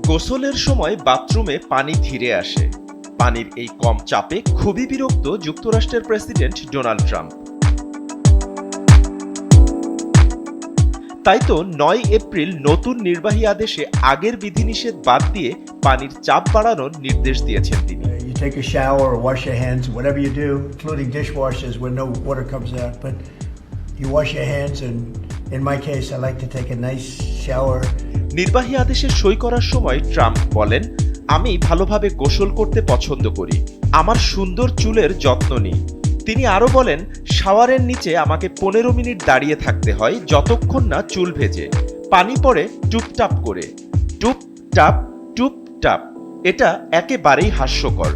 গোসলের সময় বাথরুমে পানি ধীরে আসে। পানির এই কম চাপে খুবই বিরক্ত যুক্তরাষ্ট্রের প্রেসিডেন্ট ডোনাল্ড ট্রাম্প। তাই তো ৯ এপ্রিল নতুন নির্বাহী আদেশে আগের বিধিনিষেধ বাদ দিয়ে পানির চাপ বাড়ানোর নির্দেশ দিয়েছেন তিনি। You take a shower or wash your hands, whatever you do, including dishwashers where no water comes out, but you wash your hands, and in my case I like to take a nice shower. নির্বাহী আদেশে সই করার সময় Trump বলেন, আমি ভালোভাবে গোসল করতে পছন্দ করি, আমার সুন্দর চুলের যত্ন নিই। তিনি আরো বলেন, শাওয়ারের নিচে আমাকে ১৫ মিনিট দাঁড়িয়ে থাকতে হয় যতক্ষণ না চুল ভেজে। পানি পড়ে টুপটাপ করে, টুপটাপ টুপটাপ। এটা একেবারেই হাস্যকর।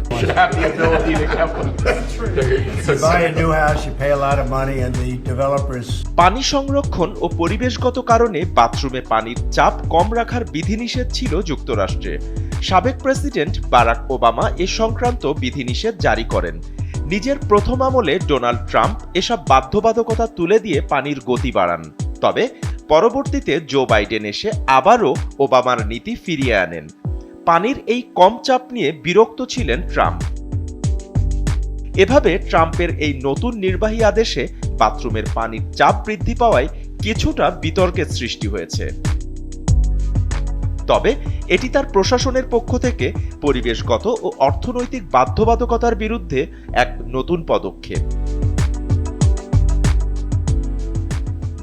পানি সংরক্ষণ ও পরিবেশগত কারণে বাথরুমে পানির চাপ কম রাখার বিধিনিষেধ ছিল যুক্তরাষ্ট্রে। সাবেক প্রেসিডেন্ট বারাক ওবামা এ সংক্রান্ত বিধিনিষেধ জারি করেন। নিজের প্রথম আমলে ডোনাল্ড ট্রাম্প এসব বাধ্যবাধকতা তুলে দিয়ে পানির গতি বাড়ান। তবে পরবর্তীতে জো বাইডেন এসে আবারও ওবামার নীতি ফিরিয়ে আনেন। পানির এই কম চাপ নিয়ে বিরক্ত ছিলেন ট্রাম্প। এভাবে ট্রাম্পের এই নতুন নির্বাহী আদেশে বাথরুমের পানির চাপ বৃদ্ধি পাওয়ায় কিছুটা বিতর্কের সৃষ্টি হয়েছে। তবে এটি তার প্রশাসনের পক্ষ থেকে পরিবেশগত ও অর্থনৈতিক বাধ্যবাধকতার বিরুদ্ধে এক নতুন পদক্ষেপ।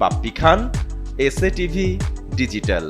বাপ্পি খান, এসএ টিভি ডিজিটাল।